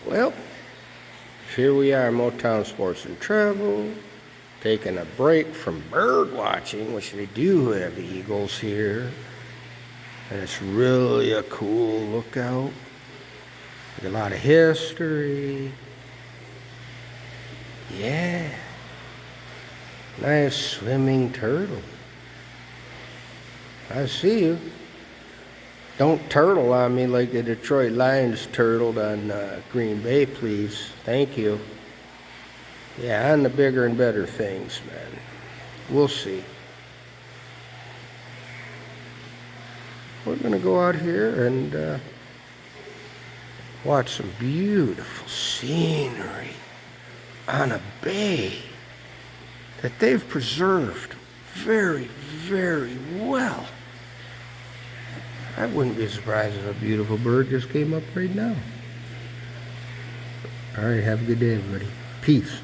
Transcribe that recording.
Well, here we are, Motown Sports and Travel, taking a break from bird watching, which they do have eagles here. And it's really a cool lookout. A lot of history. Yeah. Nice swimming turtle. I see you. Don't turtle on me like the Detroit Lions turtled on Green Bay, please. Thank you. Yeah, on the bigger and better things, man. We'll see. We're going to go out here and watch some beautiful scenery on a bay that they've preserved very, very well. I wouldn't be surprised if a beautiful bird just came up right now. All right, have a good day, everybody. Peace.